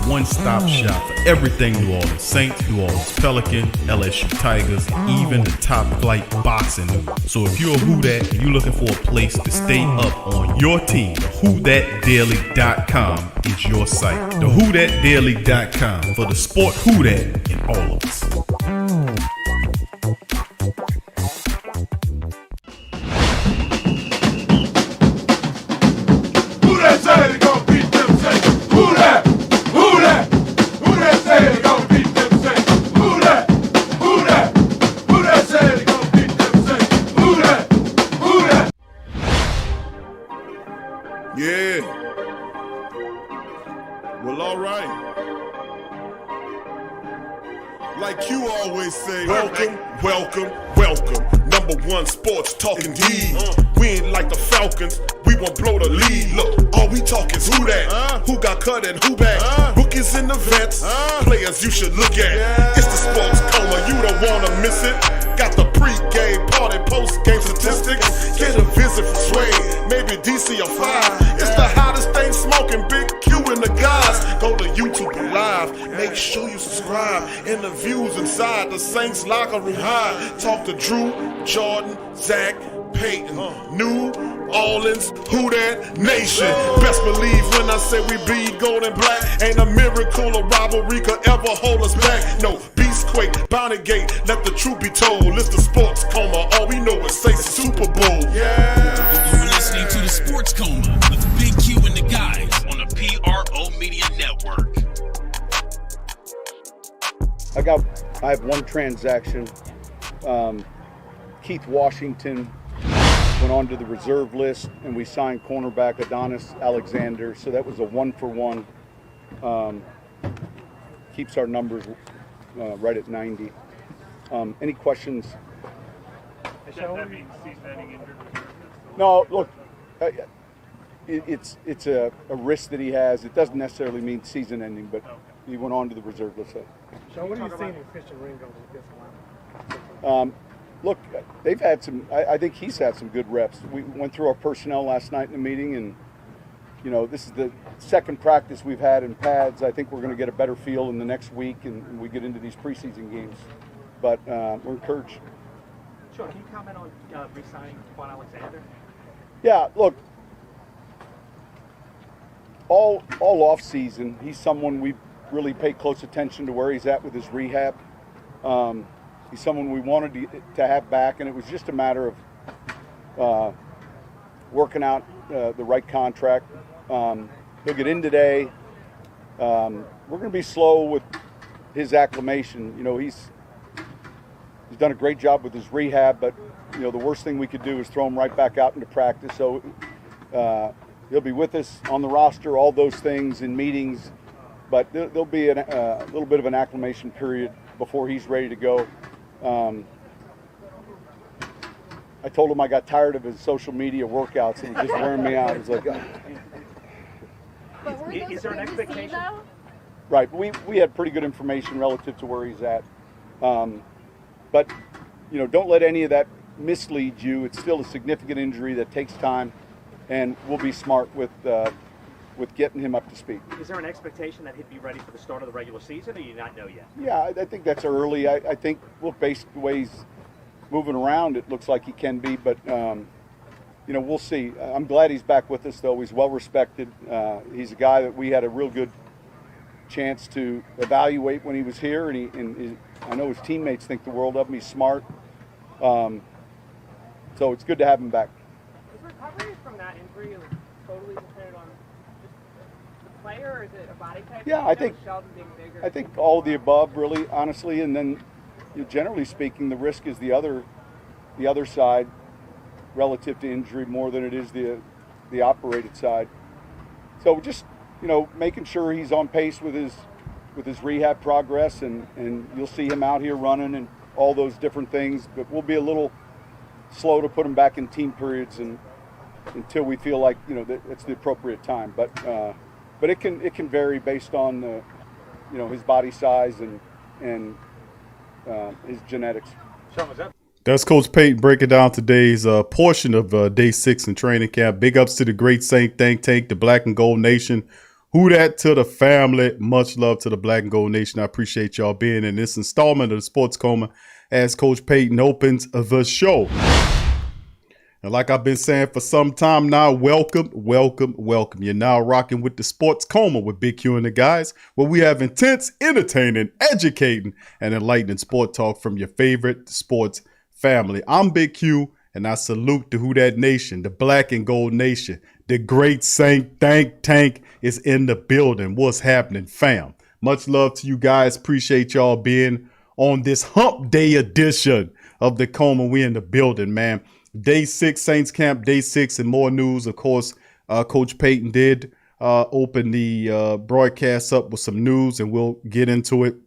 one-stop shop for everything New Orleans Saints, New Orleans Pelicans, LSU Tigers, even the top flight boxing news. So if you're a Who Dat and you're looking for a place to stay up on your team, WhoDatDaily.com is your site. The WhoDatDaily.com for the sport Who Dat in all of us. Yeah. Well, all right. Like you always say, welcome, welcome, welcome. Number one sports talking D. We ain't like the Falcons, we won't blow the lead. Look, all we talk is who that, who got cut and who back. Rookies in the vets, players you should look at. It's the sports coma, you don't wanna miss it. Got the pre-game, party, post-game statistics. Get a visit from Sway, maybe DC or 5. It's the hottest thing smoking, Big Q and the guys. Go to YouTube Live, make sure you subscribe. Interviews inside the Saints locker room high. Talk to Drew, Jordan, Zach, Payton, New Orleans, Who Dat Nation. Best believe when I say we bleed gold and black. Ain't a miracle or rivalry could ever hold us back. No, Beastquake, Bounty Gate, let the truth be told. It's the sports coma, all we know is say Super Bowl. Yeah. You're listening to the Sports Coma with Big Q and the guys on the PRO Media Network. I have one transaction. Keith Washington went on to the reserve list, and we signed cornerback Adonis Alexander. So that was a 1-for-1. Keeps our numbers right at 90. Any questions? Does that mean season-ending injured? No, look, it's a risk that he has. It doesn't necessarily mean season-ending, but he went on to the reserve list. So what are you seeing in Christian Ringo with this one? Look, they've had some. I think he's had some good reps. We went through our personnel last night in the meeting, and this is the second practice we've had in pads. I think we're going to get a better feel in the next week, and we get into these preseason games. But we're encouraged. Sure. Can you comment on re-signing Quan Alexander? Yeah. Look, all off season, he's someone we really pay close attention to where he's at with his rehab. He's someone we wanted to have back, and it was just a matter of working out the right contract. He'll get in today. We're going to be slow with his acclimation. He's done a great job with his rehab, but the worst thing we could do is throw him right back out into practice. So he'll be with us on the roster, all those things in meetings, but there'll be a little bit of an acclimation period before he's ready to go. I told him I got tired of his social media workouts and it was just wearing me out. I was like, Is there an expectation? Right. We had pretty good information relative to where he's at. But, don't let any of that mislead you. It's still a significant injury that takes time, and we'll be smart with getting him up to speed. Is there an expectation that he'd be ready for the start of the regular season, or do you not know yet? Yeah, I think that's early. I think, based on the way he's moving around, it looks like he can be, but, we'll see. I'm glad he's back with us, though. He's well respected. He's a guy that we had a real good chance to evaluate when he was here, and I know his teammates think the world of him. He's smart. So it's good to have him back. Is recovery from that injury totally dependent on the player, or is it a body type? Yeah, I think all of the above, really, honestly. And then, generally speaking, the risk is the other side relative to injury more than it is the operated side. So just making sure he's on pace with his rehab progress, and you'll see him out here running and all those different things. But we'll be a little slow to put him back in team periods until we feel like that it's the appropriate time. But it can vary based on his body size and his genetics. That's Coach Payton breaking down today's portion of Day 6 in training camp. Big ups to the great Saint Think Tank, the Black and Gold Nation, Who that to the family? Much love to the Black and Gold Nation. I appreciate y'all being in this installment of the Sports Coma as Coach Payton opens the show. And like I've been saying for some time now, welcome. You're now rocking with the Sports Coma with Big Q and the guys, where we have intense, entertaining, educating, and enlightening sport talk from your favorite sports family. I'm Big Q, and I salute the Who Dat Nation, the Black and Gold Nation. The great Saint Tank is in the building. What's happening, fam? Much love to you guys. Appreciate y'all being on this hump day edition of the Coma. We in the building, man. Day 6, Saints camp, day 6, and more news. Of course, Coach Payton did open the broadcast up with some news, and we'll get into it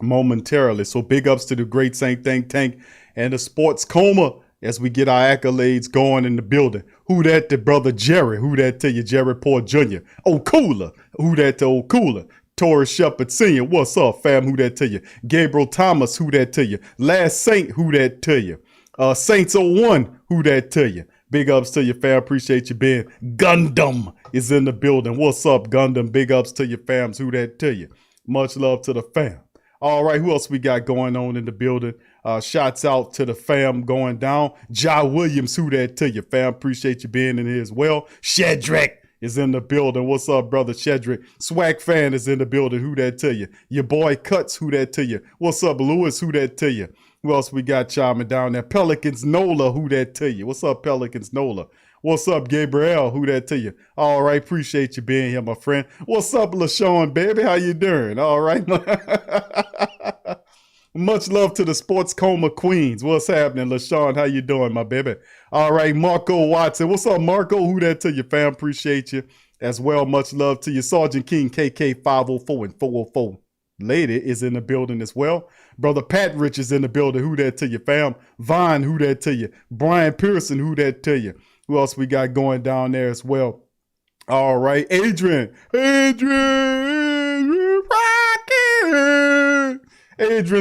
momentarily. So big ups to the great Saint Tank and the Sports Coma as we get our accolades going in the building. Who that to brother Jerry? Who that to you, Jerry Port Jr.? O'Cooler. Who that to O'Cooler? Torres Shepard Sr. What's up, fam? Who that to you? Gabriel Thomas. Who that to you? Last Saint. Who that to you? Saints 01, who that to you? Big ups to you, fam. Appreciate you being. Gundam is in the building. What's up, Gundam? Big ups to you, fams. Who that to you? Much love to the fam. All right, who else we got going on in the building? Shots out to the fam going down. Ja Williams, who that to you, fam? Appreciate you being in here as well. Shadrack is in the building. What's up, brother Shadrack? Swag Fan is in the building. Who that to you? Your boy Cuts, who that to you? What's up, Lewis? Who that to you? Who else we got chiming down there? Pelicans Nola, who that to you? What's up, Pelicans Nola? What's up, Gabriel? Who that to you? All right, appreciate you being here, my friend. What's up, LaShawn, baby? How you doing? All right. Much love to the Sports Coma Queens. What's happening, LaShawn? How you doing, my baby? All right, Marco Watson. What's up, Marco? Who that to you, fam? Appreciate you as well. Much love to you. Sergeant King, KK 504 and 404. Lady is in the building as well. Brother Pat Rich is in the building. Who that to you, fam? Vaughn, who that to you? Brian Pearson, who that to you? Who else we got going down there as well? All right, Adrian, Adrian,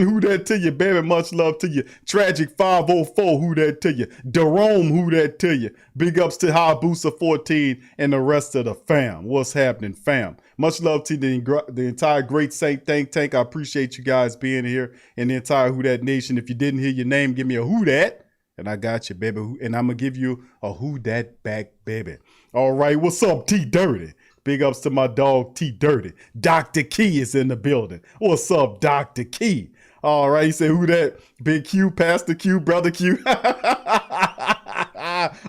who that to you, baby? Much love to you. Tragic 504, who that to you? Jerome, who that to you? Big ups to Hayabusa 14 and the rest of the fam. What's happening, fam? Much love to the entire great Saint Tank. I appreciate you guys being here and the entire Who Dat Nation. If you didn't hear your name, give me a Who Dat, and I got you, baby. And I'm going to give you a Who Dat back, baby. All right, what's up, T Dirty? Big ups to my dog, T Dirty. Dr. Key is in the building. What's up, Dr. Key? All right, he said, who that? Big Q, Pastor Q, Brother Q.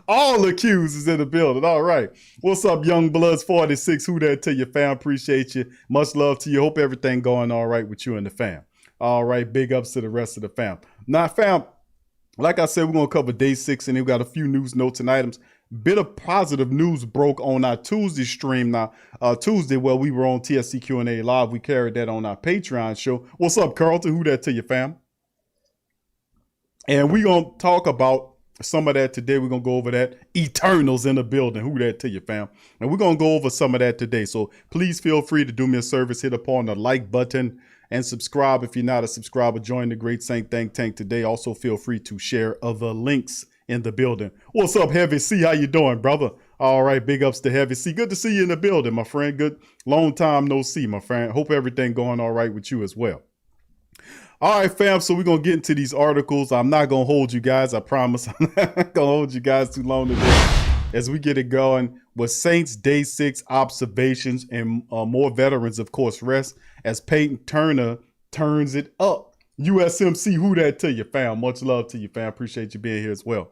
All the Q's is in the building. All right. What's up, Young Bloods 46? Who that to you, fam? Appreciate you. Much love to you. Hope everything going all right with you and the fam. All right. Big ups to the rest of the fam. Now, fam, like I said, we're going to cover day 6, and we've got a few news, notes, and items. Bit of positive news broke on our Tuesday stream. Now, Tuesday, well, we were on TSC Q&A Live. We carried that on our Patreon show. What's up, Carlton? Who that to you, fam? And we're going to talk about some of that today. We're going to go over that. Eternals in the building. Who that to you, fam? And we're going to go over some of that today. So please feel free to do me a service. Hit upon the like button and subscribe if you're not a subscriber. Join the great Saint Tank today. Also feel free to share other links in the building. What's up, Heavy C? How you doing, brother? All right, big ups to Heavy C. Good to see you in the building, my friend. Good long time no see, my friend. Hope everything going all right with you as well. All right, fam, so we're going to get into these articles. I'm not going to hold you guys. I promise. I'm not going to hold you guys too long today as we get it going with Saints Day 6 observations and more veterans, of course, rest as Payton Turner turns it up. USMC, who that to you, fam? Much love to you, fam. Appreciate you being here as well.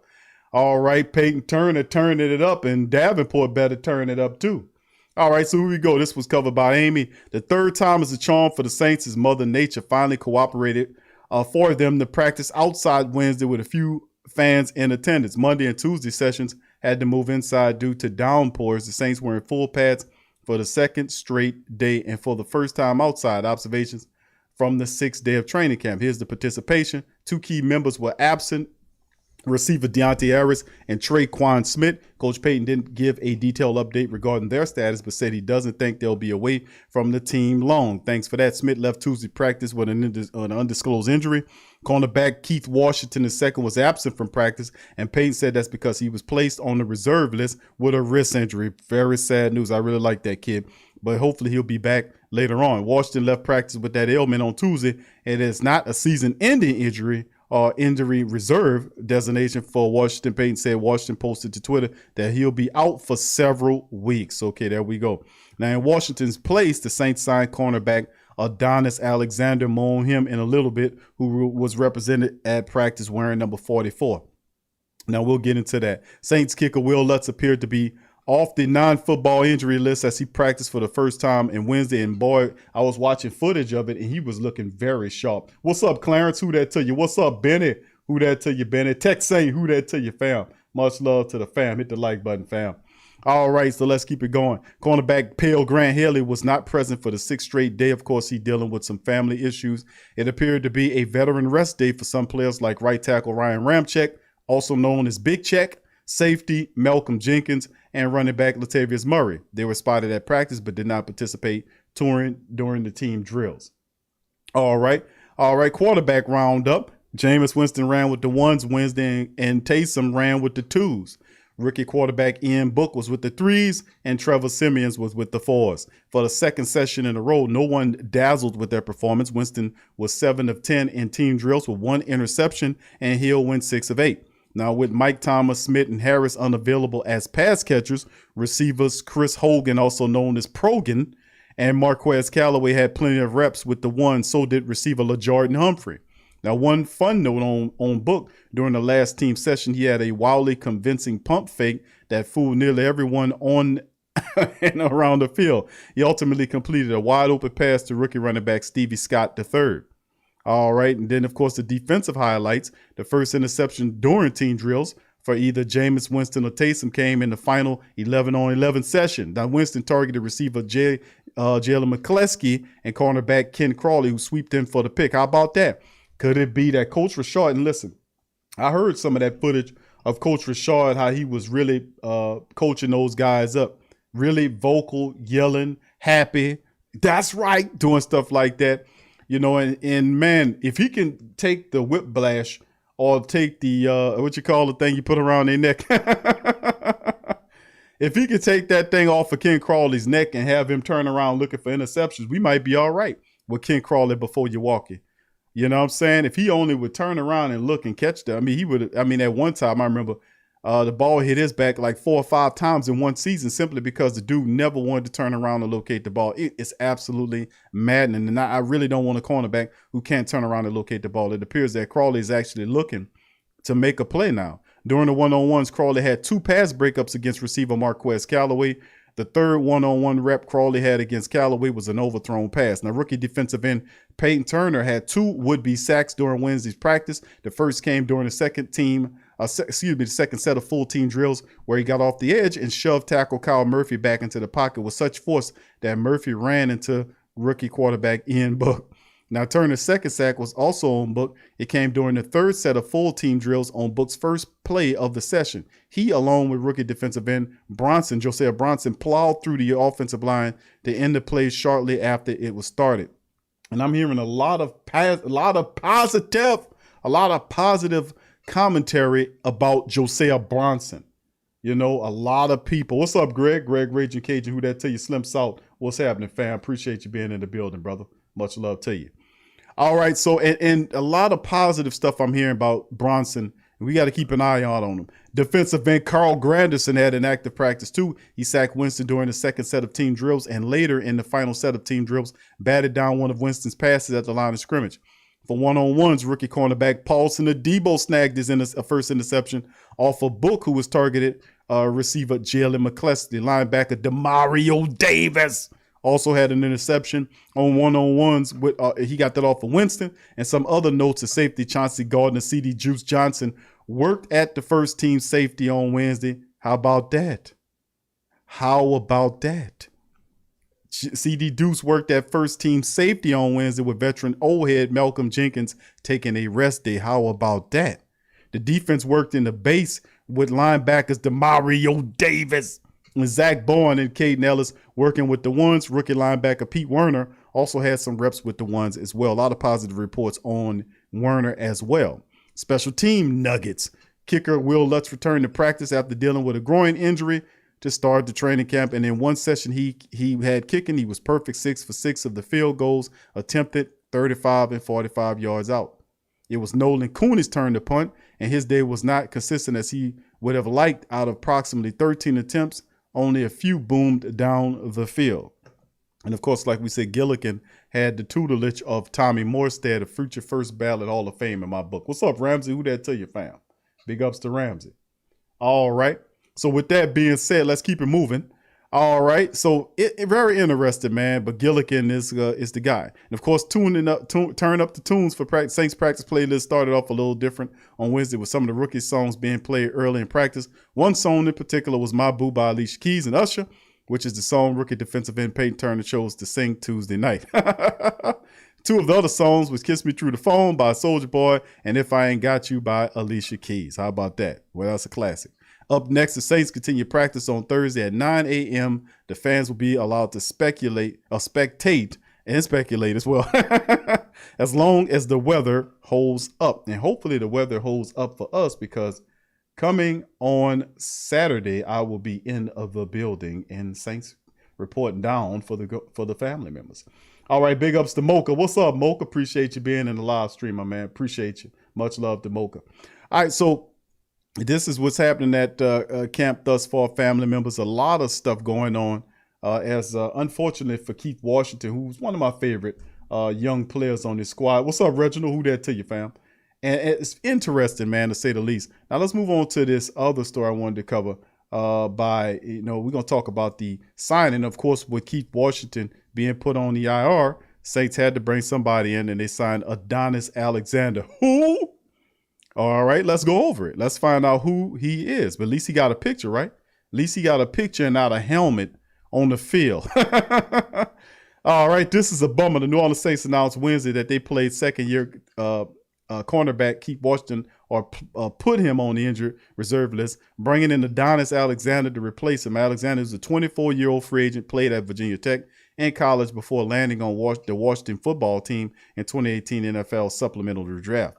All right, Payton Turner turning it up, and Davenport better turn it up too. All right, so here we go. This was covered by Amy. The third time is a charm for the Saints as Mother Nature finally cooperated for them to practice outside Wednesday with a few fans in attendance. Monday and Tuesday sessions had to move inside due to downpours. The Saints were in full pads for the second straight day and for the first time outside. Observations from the 6th day of training camp. Here's the participation. 2 key members were absent. Receiver Deontay Harris and Traquan Smith. Coach Payton didn't give a detailed update regarding their status, but said he doesn't think they'll be away from the team long. Thanks for that. Smith left Tuesday practice with an undisclosed injury. Cornerback Keith Washington II was absent from practice, and Payton said that's because he was placed on the reserve list with a wrist injury. Very sad news. I really like that kid. but hopefully he'll be back later on. Washington left practice with that ailment on Tuesday. It is not a season-ending injury or injury reserve designation for Washington. Payton said Washington posted to Twitter that he'll be out for several weeks. Okay, there we go. Now, in Washington's place, the Saints signed cornerback Adonis Alexander, more on him in a little bit, who was represented at practice wearing number 44. Now, we'll get into that. Saints kicker Will Lutz appeared to be off the non-football injury list as he practiced for the first time in Wednesday. And boy, I was watching footage of it, and he was looking very sharp. What's up, Clarence? Who that to you? What's up, Benny? Who that to you, Benny? Text saying who that to you, fam. Much love to the fam. Hit the like button, fam. All right, so let's keep it going. Cornerback Pale Grant Haley was not present for the 6th straight day. Of course, he's dealing with some family issues. It appeared to be a veteran rest day for some players like right tackle Ryan Ramczyk, also known as Big Check, safety Malcolm Jenkins, and running back Latavius Murray. They were spotted at practice but did not participate during the team drills. All right, quarterback roundup. Jameis Winston ran with the 1s Wednesday, and Taysom ran with the 2s. Rookie quarterback Ian Book was with the 3s, and Trevor Siemian was with the 4s. For the second session in a row, no one dazzled with their performance. Winston was 7 of 10 in team drills with 1 interception, and Hill went 6 of 8. Now, with Mike Thomas, Smith, and Harris unavailable as pass catchers, receivers Chris Hogan, also known as Progan, and Marquez Callaway had plenty of reps with the 1. So did receiver LaJardan Humphrey. Now, one fun note on Book, during the last team session, he had a wildly convincing pump fake that fooled nearly everyone on and around the field. He ultimately completed a wide open pass to rookie running back Stevie Scott III. All right, and then, of course, the defensive highlights. The first interception during team drills for either Jameis Winston or Taysom came in the final 11-on-11 session. Now, Winston targeted receiver Jalen McCleskey and cornerback Ken Crawley, who sweeped in for the pick. How about that? Could it be that Coach Rashard, and listen, I heard some of that footage of Coach Rashard, how he was really coaching those guys up, really vocal, yelling, happy. That's right, doing stuff like that. You know, and man, if he can take the whiplash or take the, what you call the thing you put around their neck. If he could take that thing off of Ken Crawley's neck and have him turn around looking for interceptions, we might be all right with Ken Crawley before you walk it. You know what I'm saying? If he only would turn around and look and catch that, at one time, I remember the ball hit his back like 4 or 5 times in one season simply because the dude never wanted to turn around and locate the ball. It's absolutely maddening. And I really don't want a cornerback who can't turn around and locate the ball. It appears that Crawley is actually looking to make a play now. During the one-on-ones, Crawley had 2 pass breakups against receiver Marquez Callaway. The third one-on-one rep Crawley had against Callaway was an overthrown pass. Now, rookie defensive end Payton Turner had 2 would-be sacks during Wednesday's practice. The first came during the second set of full team drills where he got off the edge and shoved tackle Kyle Murphy back into the pocket with such force that Murphy ran into rookie quarterback Ian Book. Now, Turner's second sack was also on Book. It came during the third set of full team drills on Book's first play of the session. He, along with rookie defensive end Josiah Bronson, plowed through the offensive line to end the play shortly after it was started. And I'm hearing a lot of positive commentary about Josiah Bronson. You know, a lot of people. What's up, Greg? Greg Raging Cajun, who that tell you? Slim Salt. What's happening, fam? Appreciate you being in the building, brother. Much love to you. All right, so and a lot of positive stuff I'm hearing about Bronson. We got to keep an eye out on him. Defensive end Carl Granderson had an active practice too. He sacked Winston during the second set of team drills and later in the final set of team drills, batted down one of Winston's passes at the line of scrimmage. For one-on-ones, rookie cornerback Paulson Adebo snagged his first interception off a Book, who was targeted receiver Jalen McCleskey. Linebacker Demario Davis also had an interception on one-on-ones. He got that off of Winston. And some other notes of safety, Chauncey Gardner, C.D. Juice Johnson worked at the first team safety on Wednesday. How about that? C.D. Deuce worked at first team safety on Wednesday with veteran old head Malcolm Jenkins taking a rest day. How about that? The defense worked in the base with linebackers Demario Davis and Zach Bourne and Caden Ellis working with the ones. Rookie linebacker Pete Werner also had some reps with the ones as well. A lot of positive reports on Werner as well. Special team nuggets. Kicker Will Lutz returned to practice after dealing with a groin injury to start the training camp. And in one session he had kicking, he was perfect 6 for 6 of the field goals attempted, 35 and 45 yards out. It was Nolan Cooney's turn to punt, and his day was not consistent as he would have liked. Out of approximately 13 attempts, only a few boomed down the field. And of course, like we said, Gillikin had the tutelage of Tommy Morstead, a future first ballot Hall of Fame in my book. What's up, Ramsey? Who that to you, fam? Big ups to Ramsey. All right. So with that being said, let's keep it moving. All right. So it very interesting, man. But Gillikin is the guy. And of course, turn up the tunes for practice. Saints practice playlist started off a little different on Wednesday with some of the rookie songs being played early in practice. One song in particular was My Boo by Alicia Keys and Usher, which is the song rookie defensive end Payton Turner chose to sing Tuesday night. Two of the other songs was Kiss Me Through the Phone by Soulja Boy and If I Ain't Got You by Alicia Keys. How about that? Well, that's a classic. Up next, the Saints continue practice on Thursday at 9 a.m. The fans will be allowed to spectate and speculate as well, as long as the weather holds up. And hopefully the weather holds up for us, because coming on Saturday, I will be in the building and Saints reporting down for the family members. All right, big ups to Mocha. What's up, Mocha? Appreciate you being in the live stream, my man. Appreciate you. Much love to Mocha. All right, so this is what's happening at camp thus far, family members. A lot of stuff going on, as unfortunately for Keith Washington, who's one of my favorite young players on this squad. What's up, Reginald? Who that to you, fam? And it's interesting, man, to say the least. Now let's move on to this other story I wanted to cover. We're going to talk about the signing, of course, with Keith Washington being put on the IR. Saints had to bring somebody in, and they signed Adonis Alexander. Who? All right, let's go over it. Let's find out who he is. But at least he got a picture, right? At least he got a picture and not a helmet on the field. All right, this is a bummer. The New Orleans Saints announced Wednesday that they played second-year cornerback Keith Washington, or put him on the injured reserve list, bringing in Adonis Alexander to replace him. Alexander is a 24-year-old free agent, played at Virginia Tech in college before landing on the Washington football team in 2018 NFL supplemental draft.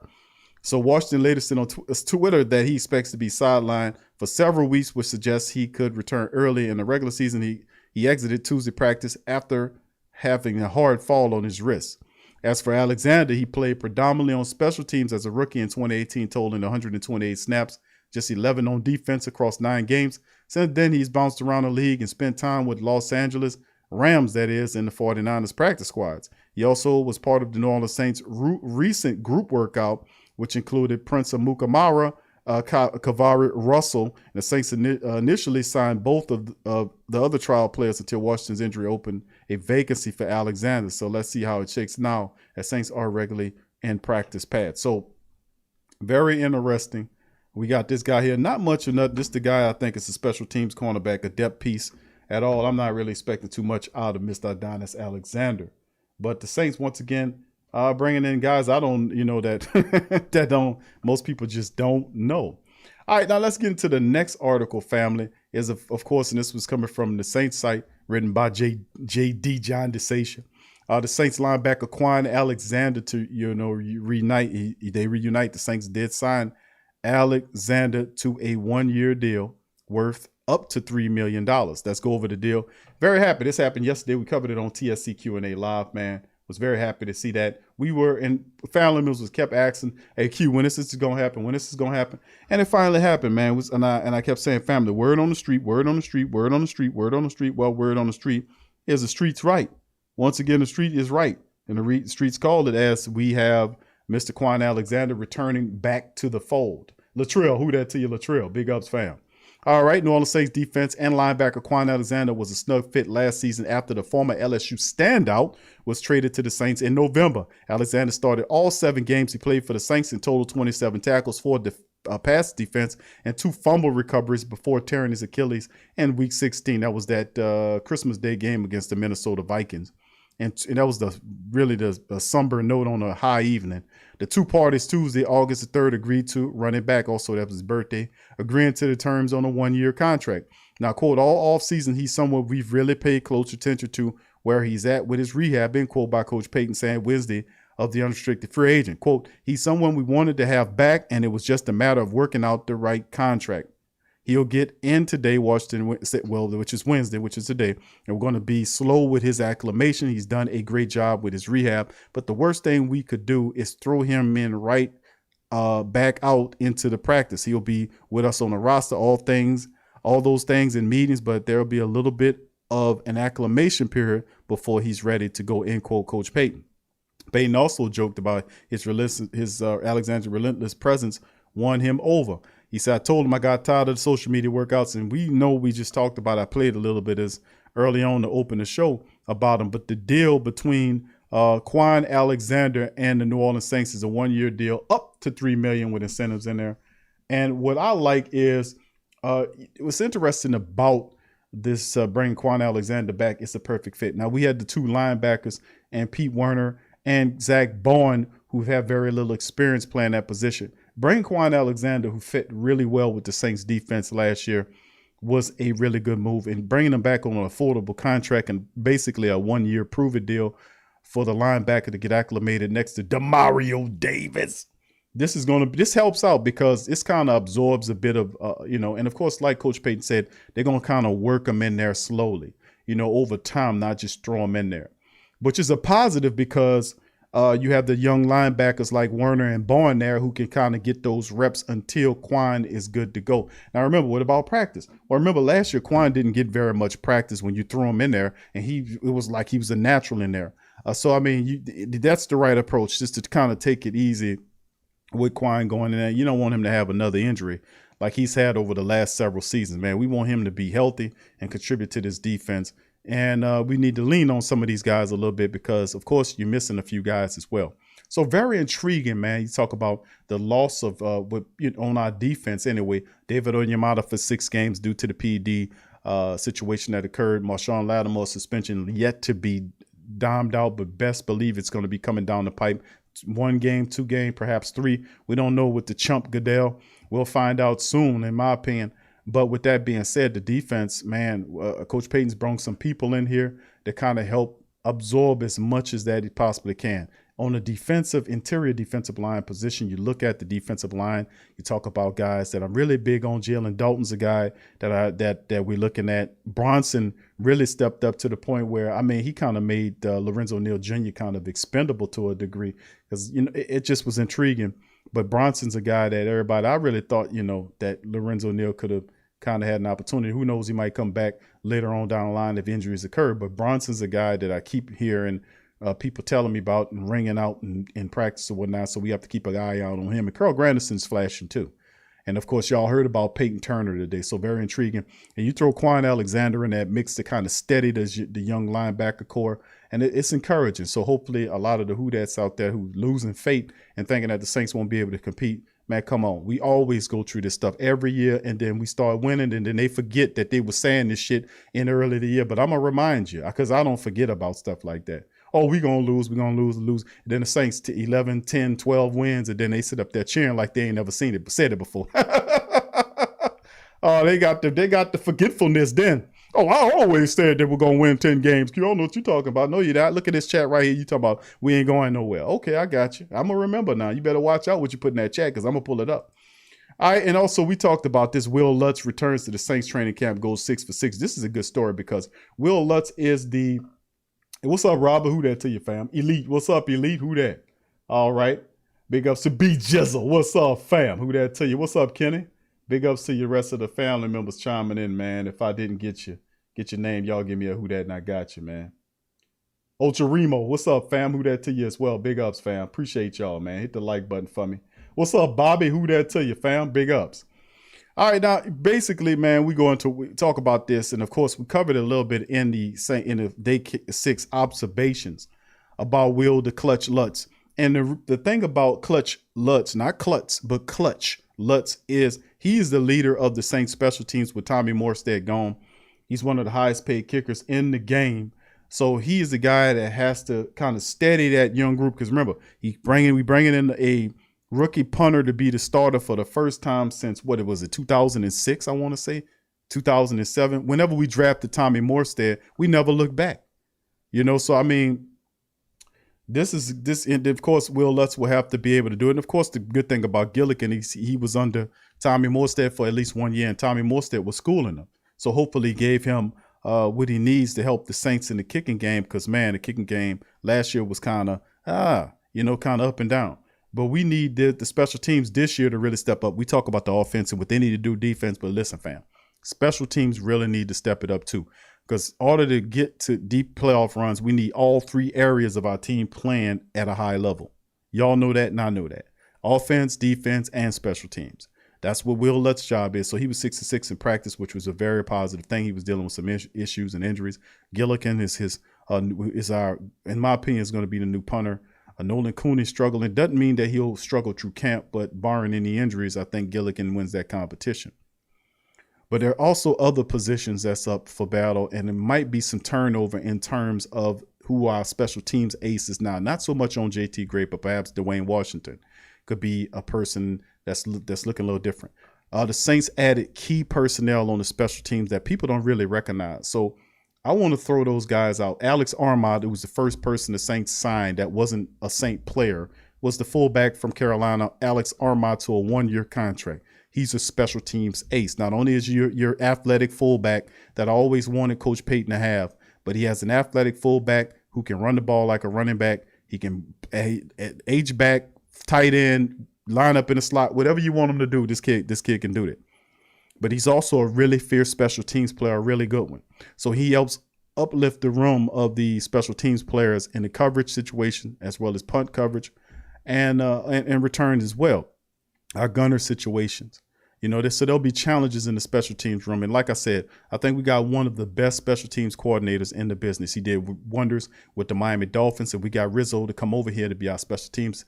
So Washington later said on Twitter that he expects to be sidelined for several weeks, which suggests he could return early in the regular season. He exited Tuesday practice after having a hard fall on his wrist. As for Alexander, he played predominantly on special teams as a rookie in 2018, totaling 128 snaps, just 11 on defense across 9 games. Since then, he's bounced around the league and spent time with Los Angeles Rams, that is, in the 49ers practice squads. He also was part of the New Orleans Saints' recent group workout, which included Prince Amukamara, Kavari Russell. And the Saints initially signed both of the other trial players until Washington's injury opened a vacancy for Alexander. So let's see how it shakes now, as Saints are regularly in practice pads. So very interesting. We got this guy here. Not much of nothing. This the guy I think is a special teams cornerback, a depth piece at all. I'm not really expecting too much out of Mr. Adonis Alexander. But the Saints, once again, bringing in guys that most people just don't know. All right, now let's get into the next article, family. Is of course, and this was coming from the Saints site, written by J.D. John DeSacia. The Saints linebacker Quan Alexander to reunite. They reunite. The Saints did sign Alexander to a 1-year deal worth up to $3 million. Let's go over the deal. Very happy. This happened yesterday. We covered it on TSC Q&A live, man. Was very happy to see that. We were in family members was kept asking, "Hey Q, when is this going to happen? When is this going to happen?" And it finally happened, man. And I kept saying, "Family, word on the street, word on the street, word on the street, word on the street." Well, word on the street is the street's right. Once again, the street is right, and the streets called it, as we have Mr. Quan Alexander returning back to the fold. Latrell, who that to you, Latrell? Big ups, fam. All right, New Orleans Saints defense and linebacker Quan Alexander was a snug fit last season after the former LSU standout was traded to the Saints in November. Alexander started all 7 games he played for the Saints, in total 27 tackles, 4 pass defense, and 2 fumble recoveries before tearing his Achilles in Week 16. That was that Christmas Day game against the Minnesota Vikings. And that was the somber note on a high evening. The 2 parties Tuesday, August the 3rd, agreed to running back, also that was his birthday, agreeing to the terms on a 1-year contract. Now, quote, all offseason, he's someone we've really paid close attention to where he's at with his rehab, end quote, by Coach Payton saying Wednesday of the unrestricted free agent. Quote, he's someone we wanted to have back, and it was just a matter of working out the right contract. He'll get in today, Washington, which is Wednesday, which is today. And we're going to be slow with his acclimation. He's done a great job with his rehab. But the worst thing we could do is throw him in right back out into the practice. He'll be with us on the roster, all those things in meetings, but there'll be a little bit of an acclimation period before he's ready to go, end quote, Coach Payton. Payton also joked about his Alexander's relentless presence won him over. He said, I told him I got tired of the social media workouts, and we just talked about, I played a little bit as early on to open the show about him, but the deal between Quan Alexander and the New Orleans Saints is a 1-year deal up to $3 million with incentives in there. And what I like is what's interesting about this bringing Quan Alexander back, it's a perfect fit. Now, we had the 2 linebackers and Pete Werner and Zach Bowen, who have very little experience playing that position. Bringing Quan Alexander, who fit really well with the Saints defense last year, was a really good move. And bringing him back on an affordable contract and basically a 1-year prove-it deal for the linebacker to get acclimated next to Demario Davis. This helps out because this kind of absorbs a bit of, and of course, like Coach Payton said, they're going to kind of work them in there slowly, over time, not just throw them in there, which is a positive because you have the young linebackers like Werner and Bowen there who can kind of get those reps until Quan is good to go. Now, remember, what about practice? Well, remember last year, Quan didn't get very much practice when you threw him in there, and it was like he was a natural in there. So, I mean, that's the right approach, just to kind of take it easy with Quan going in there. You don't want him to have another injury like he's had over the last several seasons, man. We want him to be healthy and contribute to this defense. And we need to lean on some of these guys a little bit because, of course, you're missing a few guys as well. So very intriguing, man. You talk about the loss of on our defense anyway. David Onyemata for 6 games due to the PD situation that occurred. Marshawn Lattimore's suspension yet to be dimed out, but best believe it's going to be coming down the pipe. 1 game, 2 game, perhaps 3. We don't know with the chump Goodell. We'll find out soon, in my opinion. But with that being said, the defense, man, Coach Payton's brought some people in here that kind of help absorb as much as that he possibly can. On the interior defensive line position, you look at the defensive line, you talk about guys that I'm really big on. Jalen Dalton's a guy that we're looking at. Bronson really stepped up to the point where, I mean, he kind of made Lorenzo Neal Jr. kind of expendable to a degree because, it just was intriguing. But Bronson's a guy that I really thought, that Lorenzo Neal could have kind of had an opportunity. Who knows, he might come back later on down the line if injuries occur. But Bronson's a guy that I keep hearing people telling me about and ringing out in practice or whatnot. So we have to keep an eye out on him. And Carl Granderson's flashing too. And of course, y'all heard about Payton Turner today. So very intriguing. And you throw Quan Alexander in that mix to kind of steady the young linebacker core. And it's encouraging. So hopefully a lot of the Who-Dats out there who losing faith and thinking that the Saints won't be able to compete, man, come on. We always go through this stuff every year, and then we start winning, and then they forget that they were saying this shit in early the year. But I'm going to remind you, because I don't forget about stuff like that. Oh, we're going to lose. We're going to lose. And then the Saints to 11, 10, 12 wins, and then they sit up there cheering like they ain't never said it before. Oh, they got the forgetfulness then. Oh, I always said that we're going to win 10 games. You don't know what you're talking about. No, you're not. Look at this chat right here. You talking about we ain't going nowhere. Okay, I got you. I'm going to remember now. You better watch out what you put in that chat because I'm going to pull it up. All right, and also we talked about this. Will Lutz returns to the Saints training camp, goes 6 for 6. This is a good story because Will Lutz is the – what's up, Robert? Who that to you, fam? Elite. What's up, Elite? Who that? All right. Big ups to B Jizzle. What's up, fam? Who that to you? What's up, Kenny? Big ups to your rest of the family members chiming in, man. If I didn't get your name, y'all give me a who that and I got you, man. Ultra Remo, what's up, fam? Who that to you as well? Big ups, fam. Appreciate y'all, man. Hit the like button for me. What's up, Bobby? Who that to you, fam? Big ups. All right, now basically, man, we talk about this, and of course, we covered it a little bit in the day 6 observations about Will the Clutch Lutz. And the thing about Clutch Lutz, not Klutz, but Clutch Lutz is he's the leader of the Saints special teams with Tommy Morstead gone. He's one of the highest paid kickers in the game. So he is the guy that has to kind of steady that young group. Because remember, we bringing in a rookie punter to be the starter for the first time since 2006, I want to say, 2007. Whenever we drafted Tommy Morstead, we never looked back. So, I mean, And of course, Will Lutz will have to be able to do it. And of course, the good thing about Gillikin, he was under Tommy Morstead for at least 1 year, and Tommy Morstead was schooling him. So hopefully gave him what he needs to help the Saints in the kicking game. Because man, the kicking game last year was kind of kind of up and down. But we need the special teams this year to really step up. We talk about the offense and what they need to do defense, but listen, fam, special teams really need to step it up too. Because in order to get to deep playoff runs, we need all 3 areas of our team playing at a high level. Y'all know that, and I know that. Offense, defense, and special teams. That's what Will Lutz's job is. So he was 6-6 in practice, which was a very positive thing. He was dealing with some issues and injuries. Gillikin in my opinion, is going to be the new punter. Nolan Cooney struggling. Doesn't mean that he'll struggle through camp, but barring any injuries, I think Gillikin wins that competition. But there are also other positions that's up for battle, and it might be some turnover in terms of who our special teams ace is now. Not so much on JT Gray, but perhaps Dwayne Washington could be a person that's looking a little different. The Saints added key personnel on the special teams that people don't really recognize. So I want to throw those guys out. Alex Armand, who was the first person the Saints signed that wasn't a Saint player, was the fullback from Carolina, Alex Armand, to a 1-year contract. He's a special teams ace. Not only is your athletic fullback that I always wanted Coach Payton to have, but he has an athletic fullback who can run the ball like a running back. He can H-back, tight end, line up in the slot, whatever you want him to do, this kid can do that. But he's also a really fierce special teams player, a really good one. So he helps uplift the room of the special teams players in the coverage situation, as well as punt coverage and return as well. Our gunner situations. So there'll be challenges in the special teams room. And like I said, I think we got one of the best special teams coordinators in the business. He did wonders with the Miami Dolphins, and we got Rizzo to come over here to be our special teams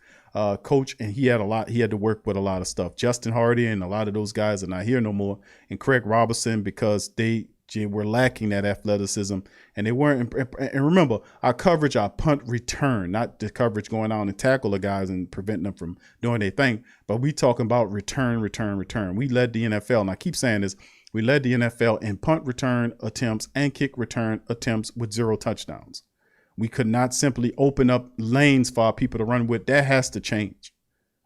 coach. And he had to work with a lot of stuff. Justin Hardy and a lot of those guys are not here no more. And Craig Robertson, because they were lacking that athleticism, and they weren't. And remember, our coverage, our punt return, not the coverage going on and tackle the guys and prevent them from doing their thing, but we talking about return. We led the NFL, and I keep saying this, we led the NFL in punt return attempts and kick return attempts with 0 touchdowns. We could not simply open up lanes for our people to run with. That has to change.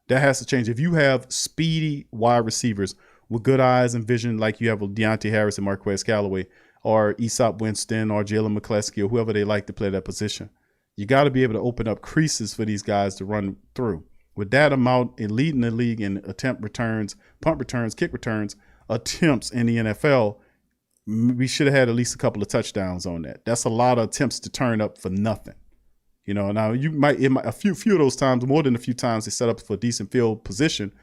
If you have speedy wide receivers with good eyes and vision, like you have with Deontay Harris and Marquez Callaway, or Aesop Winston, or Jalen McCleskey, or whoever they like to play that position, you got to be able to open up creases for these guys to run through. With that amount in leading the league in attempt returns, punt returns, kick returns, attempts in the NFL, we should have had at least a couple of touchdowns on that. That's a lot of attempts to turn up for nothing. Now a few of those times, more than a few times, they set up for a decent field position.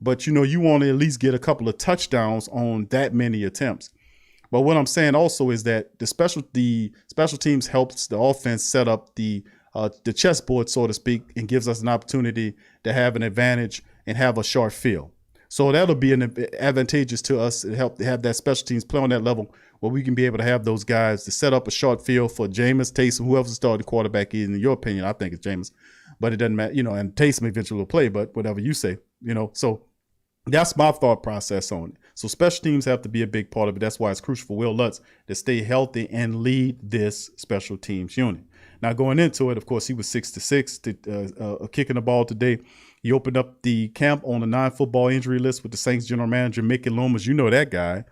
But, you want to at least get a couple of touchdowns on that many attempts. But what I'm saying also is that the special teams helps the offense set up the chessboard, so to speak, and gives us an opportunity to have an advantage and have a short field. So that'll be advantageous to us to help to have that special teams play on that level where we can be able to have those guys to set up a short field for Jameis, Taysom, whoever the starting quarterback is. In your opinion, I think it's Jameis, but it doesn't matter, and Taysom eventually will play, but whatever you say, so that's my thought process on it. So special teams have to be a big part of it. That's why it's crucial for Will Lutz to stay healthy and lead this special teams unit. Now, going into it, of course, he was 6-6 kicking the ball today. He opened up the camp on the non-football injury list with the Saints general manager, Mickey Loomis. You know that guy.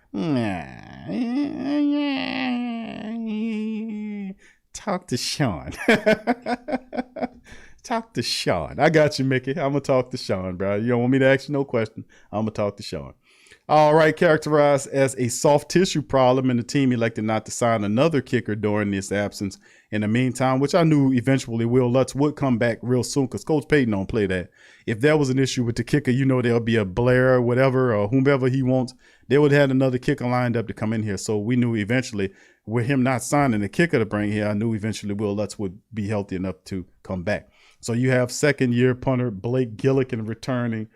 Talk to Sean. Talk to Sean. I got you, Mickey. I'm going to talk to Sean, bro. You don't want me to ask you no question. I'm going to talk to Sean. All right, characterized as a soft tissue problem, and the team elected not to sign another kicker during this absence. In the meantime, which I knew eventually Will Lutz would come back real soon because Coach Payton don't play that. If there was an issue with the kicker, there'll be a Blair or whatever or whomever he wants. They would have had another kicker lined up to come in here. So we knew eventually with him not signing the kicker to bring here, I knew eventually Will Lutz would be healthy enough to come back. So you have second-year punter Blake Gillikin returning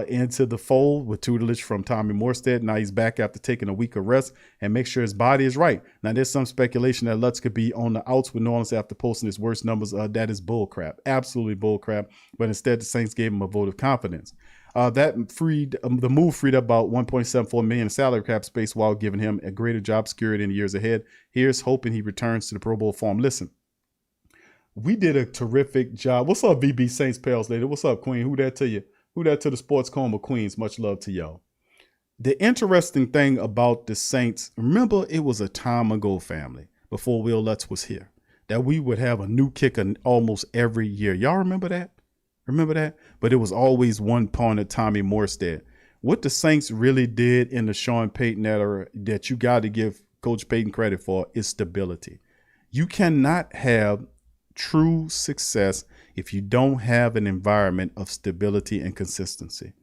into the fold with tutelage from Tommy Morstead. Now he's back after taking a week of rest and make sure his body is right. Now there's some speculation that Lutz could be on the outs with New Orleans after posting his worst numbers. That is bull crap, absolutely bull crap. But instead the Saints gave him a vote of confidence. That freed the move freed up about $1.74 million in salary cap space while giving him a greater job security in the years ahead. Here's hoping he returns to the Pro Bowl form. Listen, we did a terrific job. What's up, VB Saints Pals Lady? What's up, Queen? Who that to you? Who that to the Sports Coma Queens? Much love to y'all. The interesting thing about the Saints, remember, it was a time ago, family, before Will Lutz was here, that we would have a new kicker almost every year. Y'all remember that? Remember that? But it was always one pawn at Tommy Morstead. What the Saints really did in the Sean Payton era that you got to give Coach Payton credit for is stability. You cannot have true success if you don't have an environment of stability and consistency.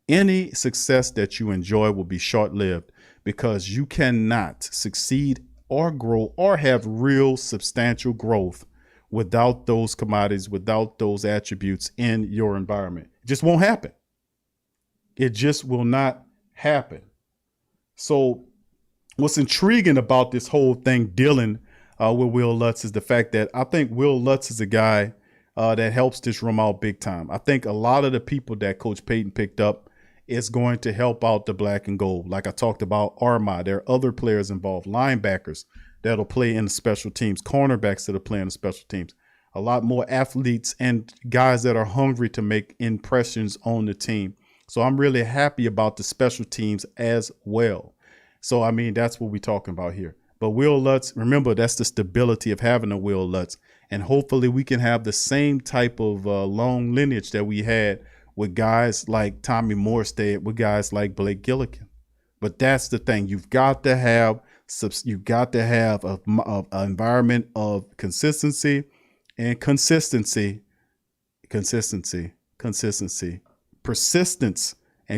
Any success that you enjoy will be short-lived because you cannot succeed or grow or have real substantial growth without those commodities, without those attributes in your environment. It just won't happen. It just will not happen. So what's intriguing about this whole thing dealing with Will Lutz is the fact that I think Will Lutz is a guy that helps this room out big time. I think a lot of the people that Coach Payton picked up is going to help out the black and gold. Like I talked about Armad, there are other players involved, linebackers that'll play in the special teams, cornerbacks that'll play in the special teams, a lot more athletes and guys that are hungry to make impressions on the team. So I'm really happy about the special teams as well. So, I mean, that's what we're talking about here. But Will Lutz, remember, that's the stability of having a Will Lutz. And hopefully we can have the same type of long lineage that we had with guys like Tommy Morstead, with guys like Blake Gillikin. But that's the thing. You've got to have an environment of consistency and persistence and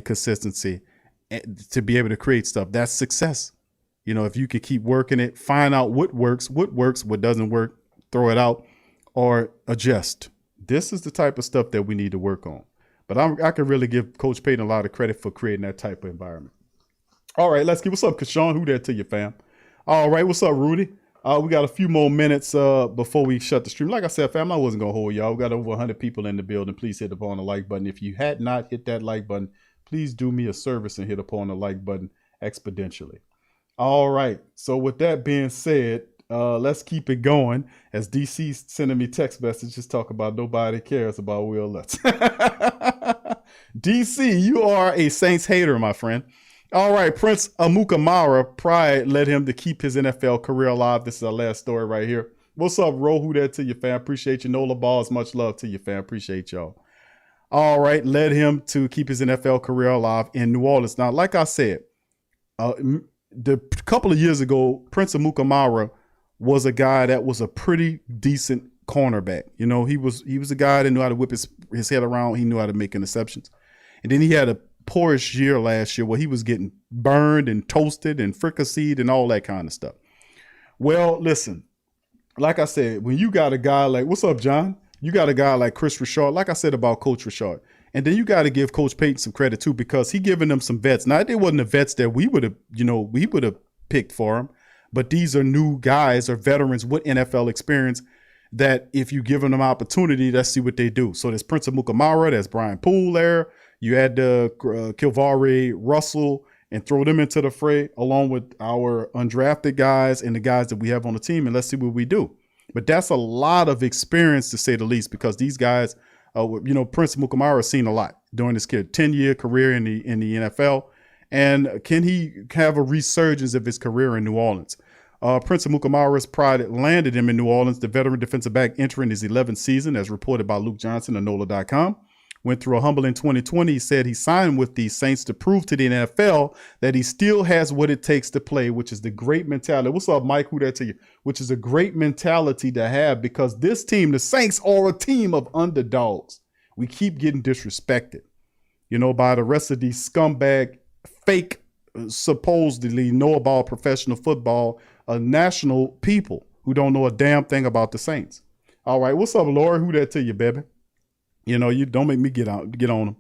consistency to be able to create stuff. That's success. You know, if you can keep working it, find out what works, what doesn't work, throw it out or adjust. This is the type of stuff that we need to work on. But I can really give Coach Payton a lot of credit for creating that type of environment. All right, let's get what's up, Kashawn. Who there to you, fam? All right, what's up, Rudy? We got a few more minutes before we shut the stream. Like I said, fam, I wasn't going to hold y'all. We got over 100 people in the building. Please hit upon the like button. If you had not hit that like button, please do me a service and hit upon the like button exponentially. All right, so with that being said, let's keep it going. As DC's sending me text messages, talk about nobody cares about Will Lutz. DC, you are a Saints hater, my friend. All right, Prince Amukamara, pride led him to keep his NFL career alive. This is our last story right here. What's up, Ro? Who that to you, fam? Appreciate you. Nola Balls, much love to you, fam. Appreciate y'all. All right, led him to keep his NFL career alive in New Orleans. Now, like I said, the couple of years ago, Prince Amukamara was a guy that was a pretty decent cornerback. You know, he was a guy that knew how to whip his head around. He knew how to make interceptions. And then he had a poorish year last year where he was getting burned and toasted and fricasseed and all that kind of stuff. Well, listen, like I said, when you got a guy like, what's up, John? You got a guy like Chris Richard, like I said about Coach Richard. And then you got to give Coach Payton some credit too, because he giving them some vets. Now, they wasn't the vets that we would have picked for him, but these are new guys or veterans with NFL experience that if you give them an opportunity, let's see what they do. So there's Prince Amukamara, there's Brian Poole there. You add the Kilvari Russell and throw them into the fray along with our undrafted guys and the guys that we have on the team, and let's see what we do. But that's a lot of experience, to say the least, because these guys, Prince Amukamara has seen a lot during his 10-year career in the NFL. And can he have a resurgence of his career in New Orleans? Prince Amukamara's pride landed him in New Orleans, the veteran defensive back entering his 11th season, as reported by Luke Johnson of NOLA.com. Went through a humbling 2020. He said he signed with the Saints to prove to the NFL that he still has what it takes to play, which is the great mentality. What's up, Mike? Who that to you? Which is a great mentality to have, because this team, the Saints, are a team of underdogs. We keep getting disrespected, by the rest of these scumbag, fake, supposedly know about professional football, national people who don't know a damn thing about the Saints. All right, what's up, Laura? Who that to you, baby? You don't make me get on him.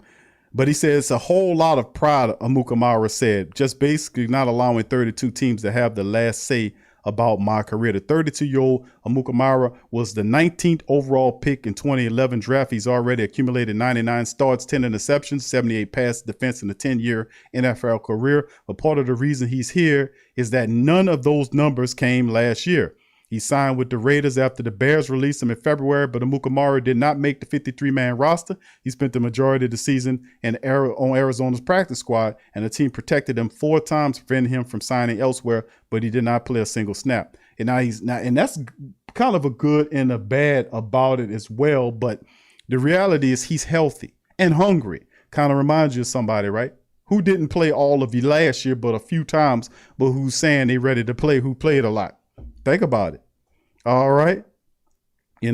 But he says a whole lot of pride, Amukamara said, just basically not allowing 32 teams to have the last say about my career. The 32-year-old Amukamara was the 19th overall pick in 2011 draft. He's already accumulated 99 starts, 10 interceptions, 78 pass defense in a 10-year NFL career. But part of the reason he's here is that none of those numbers came last year. He signed with the Raiders after the Bears released him in February, but Amukamara did not make the 53-man roster. He spent the majority of the season on Arizona's practice squad, and the team protected him 4 times, preventing him from signing elsewhere, but he did not play a single snap. And and that's kind of a good and a bad about it as well, but the reality is he's healthy and hungry. Kind of reminds you of somebody, right? Who didn't play all of you last year, but a few times, but who's saying they ready to play, who played a lot. Think about it. All right.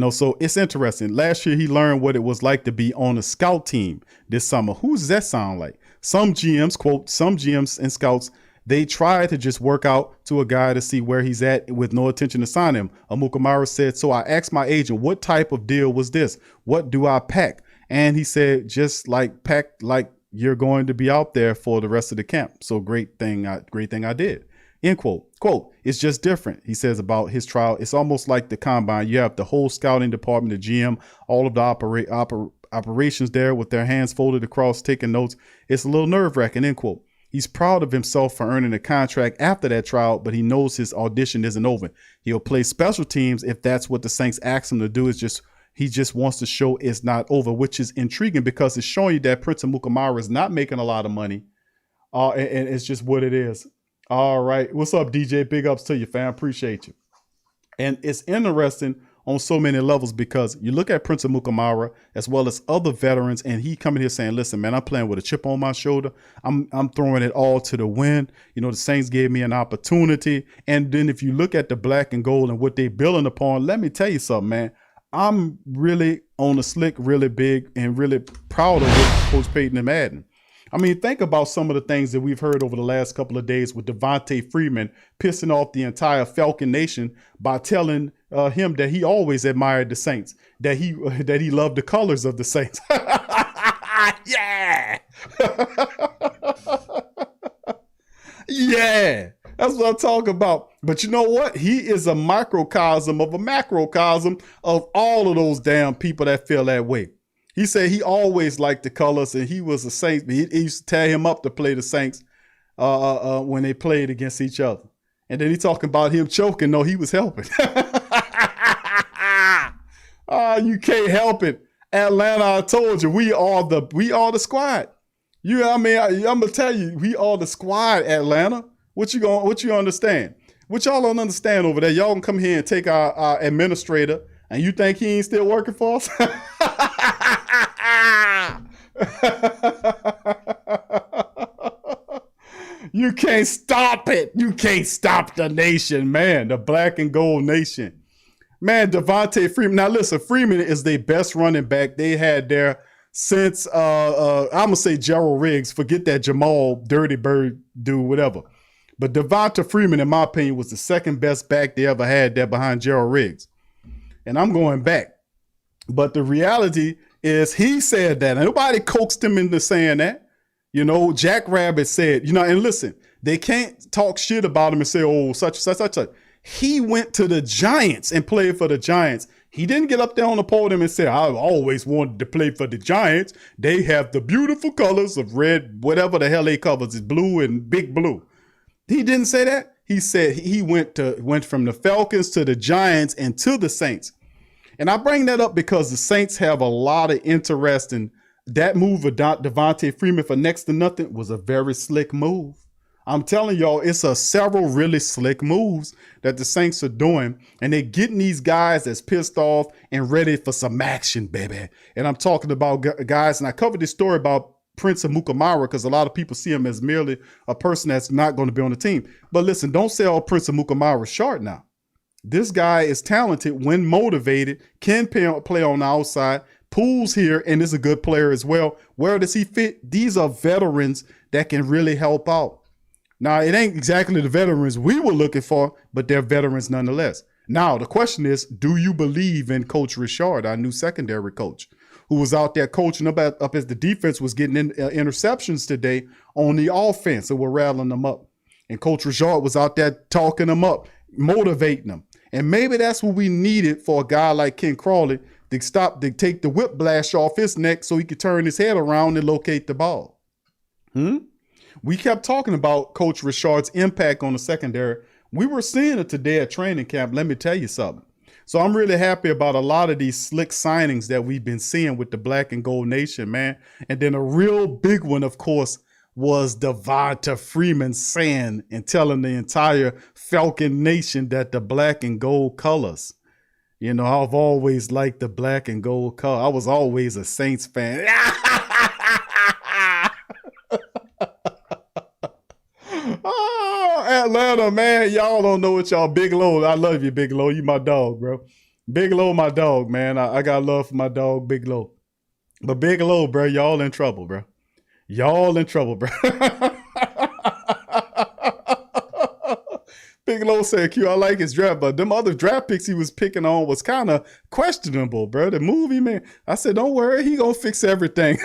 So it's interesting. Last year, he learned what it was like to be on a scout team this summer. Who does that sound like? Some GMs, quote, some GMs and scouts, they try to just work out to a guy to see where he's at with no intention to sign him. Amukamara said, so I asked my agent, what type of deal was this? What do I pack? And he said, just like pack like you're going to be out there for the rest of the camp. So great thing I did. End quote. Quote, it's just different, he says about his trial. It's almost like the combine. You have the whole scouting department, the GM, all of the operations there with their hands folded across, taking notes. It's a little nerve-wracking, end quote. He's proud of himself for earning a contract after that trial, but he knows his audition isn't over. He'll play special teams if that's what the Saints ask him to do. He just wants to show it's not over, which is intriguing because it's showing you that Prince Amukamara is not making a lot of money. And it's just what it is. All right. What's up, DJ? Big ups to you, fam. Appreciate you. And it's interesting on so many levels because you look at Prince Amukamara as well as other veterans, and he coming here saying, listen, man, I'm playing with a chip on my shoulder. I'm throwing it all to the wind. The Saints gave me an opportunity. And then if you look at the black and gold and what they building upon, let me tell you something, man. I'm really on the slick, really big, and really proud of what Coach Payton and Madden. I mean, think about some of the things that we've heard over the last couple of days with Devontae Freeman pissing off the entire Falcon Nation by telling him that he always admired the Saints, that he loved the colors of the Saints. Yeah. Yeah. That's what I'm talking about. But you know what? He is a microcosm of a macrocosm of all of those damn people that feel that way. He said he always liked the colors, and he was a Saints. He used to tear him up to play the Saints when they played against each other. And then he talking about him choking. No, he was helping. You can't help it. Atlanta, I told you, we are the squad. I'm gonna tell you, we are the squad, Atlanta. What you understand? What y'all don't understand over there? Y'all can come here and take our administrator, and you think he ain't still working for us? You can't stop it. You can't stop the nation, man. The black and gold nation. Man, Devontae Freeman. Now listen, Freeman is their best running back they had there since I'm gonna say Gerald Riggs. Forget that Jamal Dirty Bird dude, whatever. But Devontae Freeman, in my opinion, was the second best back they ever had there behind Gerald Riggs. And I'm going back. But the reality is he said that. And nobody coaxed him into saying that. Jack Rabbit said, and listen, they can't talk shit about him and say, oh, such. He went to the Giants and played for the Giants. He didn't get up there on the podium and say, I've always wanted to play for the Giants. They have the beautiful colors of red, whatever the hell they covers is blue and big blue. He didn't say that. He said he went from the Falcons to the Giants and to the Saints. And I bring that up because the Saints have a lot of interest in that move of Devontae Freeman for next to nothing was a very slick move. I'm telling y'all, it's several really slick moves that the Saints are doing, and they're getting these guys that's pissed off and ready for some action, baby. And I'm talking about guys, and I covered this story about Prince Amukamara because a lot of people see him as merely a person that's not going to be on the team. But listen, don't sell Prince Amukamara short now. This guy is talented when motivated, can play on the outside, pulls here, and is a good player as well. Where does he fit? These are veterans that can really help out. Now, it ain't exactly the veterans we were looking for, but they're veterans nonetheless. Now, the question is, do you believe in Coach Richard, our new secondary coach, who was out there coaching up as the defense was getting interceptions today on the offense, and we're rattling them up. And Coach Richard was out there talking them up, motivating them. And maybe that's what we needed for a guy like Ken Crawley to take the whiplash off his neck so he could turn his head around and locate the ball. We kept talking about Coach Richard's impact on the secondary We were seeing it today at training camp. Let me tell you something. So I'm really happy about a lot of these slick signings that we've been seeing with the Black and Gold Nation, man. And then a real big one, of course, was Devonta Freeman saying and telling the entire Falcon Nation that the black and gold colors. You know, I've always liked the black and gold color. I was always a Saints fan. Oh, Atlanta, man. Y'all don't know what y'all. Big Low. I love you, Big Low. You my dog, bro. Big Low, my dog, man. I got love for my dog, Big Low. But Big Low, bro, y'all in trouble, bro. Y'all in trouble, bro. Big Low said, Q, I like his draft, but them other draft picks he was picking on was kind of questionable, bro. The movie, man. I said, don't worry, he gonna fix everything.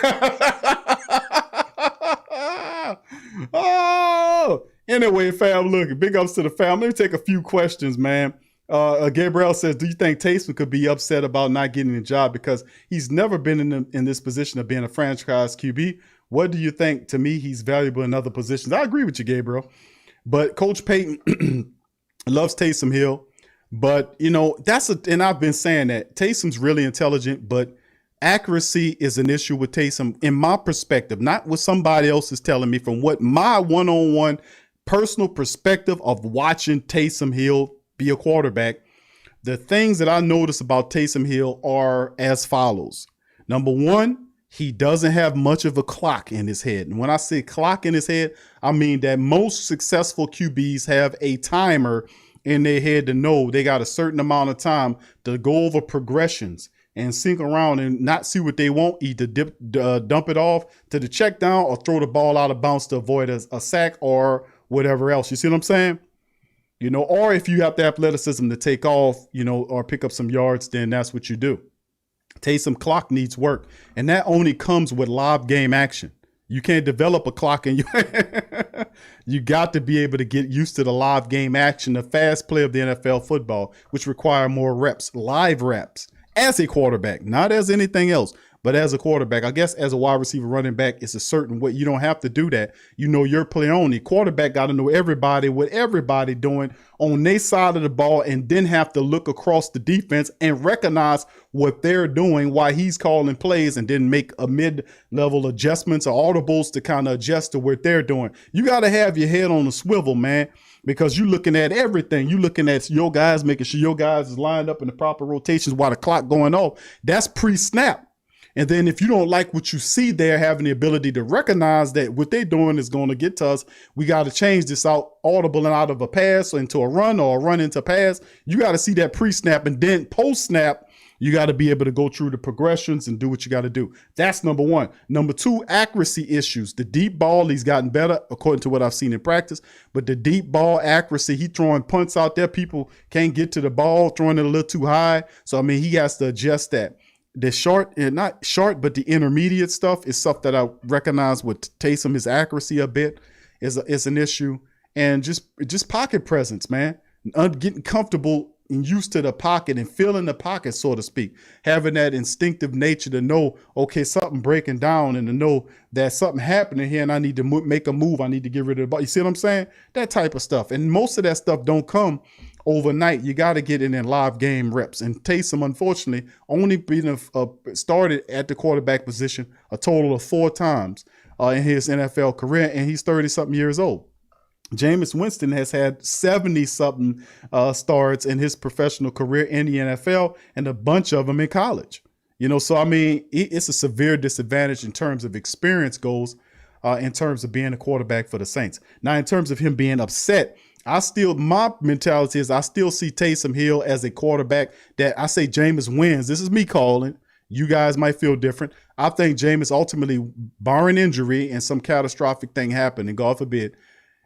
Oh, anyway, fam, look, big ups to the fam. Let me take a few questions, man. Gabriel says, do you think Taysom could be upset about not getting a job because he's never been in this position of being a franchise QB? What do you think? To me, he's valuable in other positions. I agree with you, Gabriel. But Coach Payton loves Taysom Hill. But, you know, and I've been saying that Taysom's really intelligent, but accuracy is an issue with Taysom in my perspective, not what somebody else is telling me, from what my one-on-one personal perspective of watching Taysom Hill be a quarterback. The things that I notice about Taysom Hill are as follows. Number one, he doesn't have much of a clock in his head. And when I say clock in his head, I mean that most successful QBs have a timer in their head to know they got a certain amount of time to go over progressions and sink around and not see what they want, either dump it off to the check down or throw the ball out of bounds to avoid a sack or whatever else. You see what I'm saying? You know, or if you have the athleticism to take off, you know, or pick up some yards, then that's what you do. Taysom clock needs work, and that only comes with live game action. You can't develop a clock and you got to be able to get used to the live game action, the fast play of the NFL football, which require more reps, live reps as a quarterback, not as anything else, but as a quarterback. I guess as a wide receiver running back, it's a certain way. You don't have to do that. You know your play only. Quarterback got to know everybody, what everybody doing on their side of the ball, and then have to look across the defense and recognize what they're doing while he's calling plays, and then make a mid-level adjustments or audibles to kind of adjust to what they're doing. You got to have your head on a swivel, man, because you're looking at everything. You're looking at your guys, making sure your guys is lined up in the proper rotations while the clock going off. That's pre-snap. And then if you don't like what you see there, having the ability to recognize that what they're doing is going to get to us, we got to change this out, audible and out of a pass into a run or a run into pass. You got to see that pre-snap, and then post-snap, you got to be able to go through the progressions and do what you got to do. That's number one. Number two, accuracy issues. The deep ball, he's gotten better according to what I've seen in practice, but the deep ball accuracy, he throwing punts out there. People can't get to the ball, throwing it a little too high. So, I mean, he has to adjust that. The short, and not short, but the intermediate stuff is stuff that I recognize with Taysom. His accuracy a bit is an issue, and just pocket presence, man. Getting comfortable and used to the pocket and feeling the pocket, so to speak. Having that instinctive nature to know, okay, something breaking down, and to know that something happening here, and I need to make a move. I need to get rid of the ball. You see what I'm saying? That type of stuff, and most of that stuff don't come overnight. You got to get it in live game reps. And Taysom, unfortunately, only been started at the quarterback position a total of 4 times in his NFL career, and he's 30-something years old. Jameis Winston has had 70-something starts in his professional career in the NFL, and a bunch of them in college. You know, so I mean, it's a severe disadvantage in terms of experience goes, in terms of being a quarterback for the Saints. Now, in terms of him being upset, my mentality is I still see Taysom Hill as a quarterback that I say Jameis wins. This is me calling. You guys might feel different. I think Jameis ultimately, barring injury and some catastrophic thing happen, and God forbid,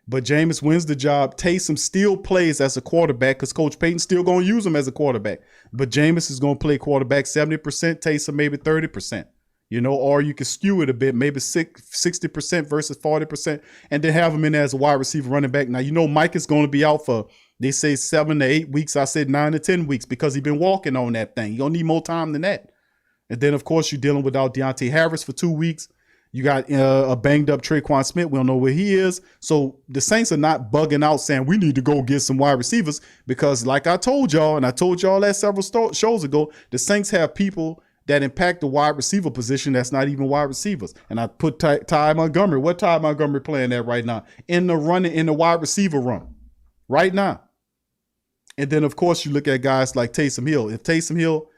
but Jameis wins the job. Taysom still plays as a quarterback because Coach Payton's still going to use him as a quarterback. But Jameis is going to play quarterback 70%, Taysom maybe 30%. You know, or you can skew it a bit, maybe 60% versus 40%, and then have him in as a wide receiver running back. Now, you know, Mike is going to be out for, they say 7 to 8 weeks. I said 9 to 10 weeks because he's been walking on that thing. You're going to need more time than that. And then, of course, you're dealing without Deontay Harris for 2 weeks. You got a banged up Traquan Smith. We don't know where he is. So the Saints are not bugging out saying we need to go get some wide receivers because like I told y'all, and I told y'all that several shows ago, the Saints have people that impact the wide receiver position that's not even wide receivers. And I put Ty Montgomery. What Ty Montgomery playing at right now? In the wide receiver run right now. And then, of course, you look at guys like Taysom Hill. If Taysom Hill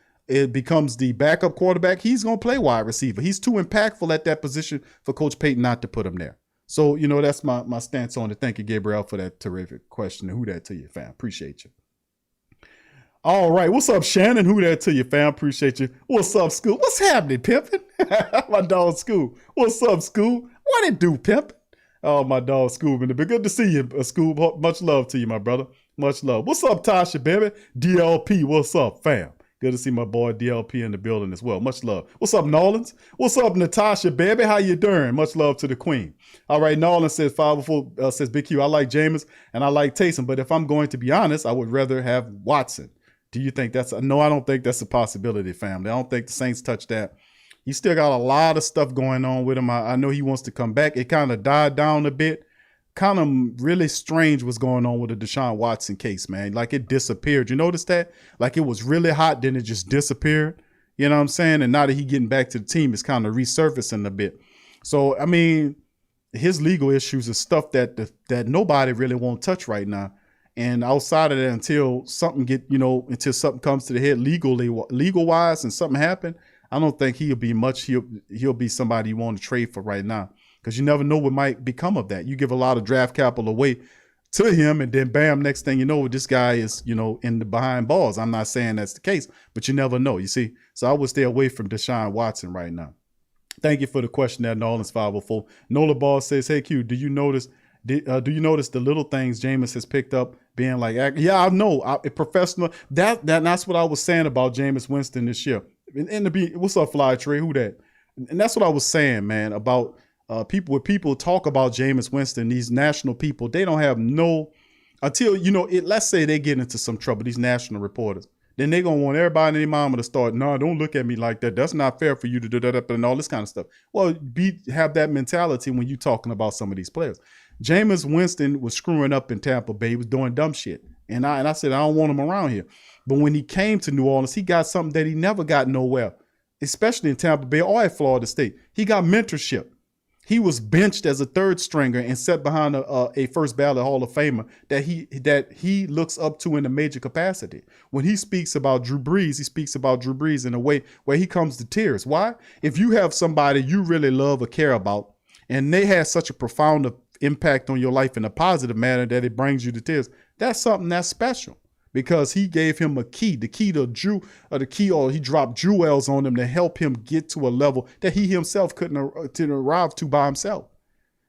becomes the backup quarterback, he's going to play wide receiver. He's too impactful at that position for Coach Payton not to put him there. So, that's my stance on it. Thank you, Gabriel, for that terrific question. And who that to you, fam? Appreciate you. All right. What's up, Shannon? Who that to you, fam? Appreciate you. What's up, School? What's happening, Pimpin'? My dog, School. What's up, School? What it do, Pimpin'? Oh, my dog, School. It's been good to see you, School. Much love to you, my brother. Much love. What's up, Tasha, baby? DLP, what's up, fam? Good to see my boy DLP in the building as well. Much love. What's up, Nolans? What's up, Natasha, baby? How you doing? Much love to the queen. All right, Nolan says 504, says Big Q, I like Jameis and I like Taysom, but if I'm going to be honest, I would rather have Watson. Do you think that's no, I don't think that's a possibility, family. I don't think the Saints touch that. He still got a lot of stuff going on with him. I know he wants to come back. It kind of died down a bit. Kind of really strange what's going on with the Deshaun Watson case, man. Like it disappeared. You notice that? Like it was really hot, then it just disappeared. You know what I'm saying? And now that he getting back to the team, it's kind of resurfacing a bit. So, I mean, his legal issues is stuff that nobody really won't touch right now. And outside of that, until something until something comes to the head legal wise and something happen, I don't think he'll be much. He'll be somebody you want to trade for right now. Because you never know what might become of that. You give a lot of draft capital away to him, and then bam, next thing you know, this guy is, in the behind balls. I'm not saying that's the case, but you never know, you see. So I would stay away from Deshaun Watson right now. Thank you for the question there, Nolan's 504. Nola Ball says, hey, Q, do you notice the little things Jameis has picked up being like, yeah, I know, professional. That's what I was saying about Jameis Winston this year. What's up, Fly Trey? Who that? And that's what I was saying, man, about people talk about Jameis Winston, these national people, they don't have until, let's say they get into some trouble, these national reporters, then they're going to want everybody and their mama to start, no, don't look at me like that. That's not fair for you to do that and all this kind of stuff. Well, have that mentality when you're talking about some of these players. Jameis Winston was screwing up in Tampa Bay. He was doing dumb shit. And I said, I don't want him around here. But when he came to New Orleans, he got something that he never got nowhere, especially in Tampa Bay or at Florida State. He got mentorship. He was benched as a third stringer and set behind a first ballot Hall of Famer that he looks up to in a major capacity. When he speaks about Drew Brees, he speaks about Drew Brees in a way where he comes to tears. Why? If you have somebody you really love or care about, and they have such a profound impact on your life in a positive manner that it brings you to tears, that's something that's special. Because he gave him the key to he dropped jewels on him to help him get to a level that he himself couldn't arrive to by himself.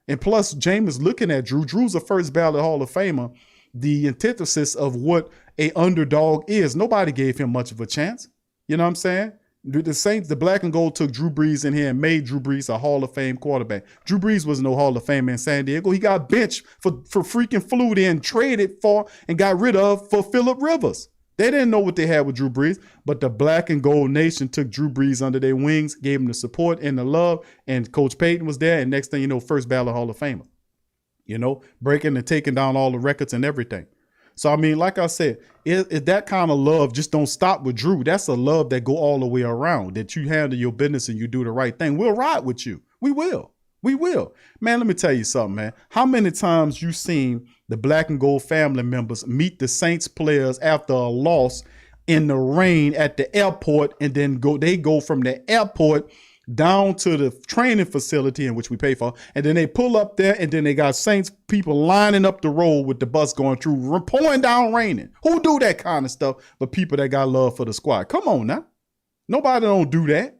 And plus, Jameis looking at Drew's a first ballot Hall of Famer, the antithesis of what a underdog is. Nobody gave him much of a chance. You know what I'm saying? The Saints, the black and gold took Drew Brees in here and made Drew Brees a Hall of Fame quarterback. Drew Brees was no Hall of Famer in San Diego. He got benched for freaking flew in, traded for, and got rid of for Phillip Rivers. They didn't know what they had with Drew Brees, but the black and gold nation took Drew Brees under their wings, gave him the support and the love, and Coach Payton was there, and next thing you know, first ballot Hall of Famer. Breaking and taking down all the records and everything. So, I mean, like I said, that kind of love just don't stop with Drew. That's a love that go all the way around, that you handle your business and you do the right thing. We'll ride with you. We will. We will. Man, let me tell you something, man. How many times you seen the black and gold family members meet the Saints players after a loss in the rain at the airport, and then they go from the airport down to the training facility in which we pay for, and then they pull up there, and then they got Saints people lining up the road with the bus going through, pouring down raining. Who do that kind of stuff but people that got love for the squad? Come on now. Nobody don't do that.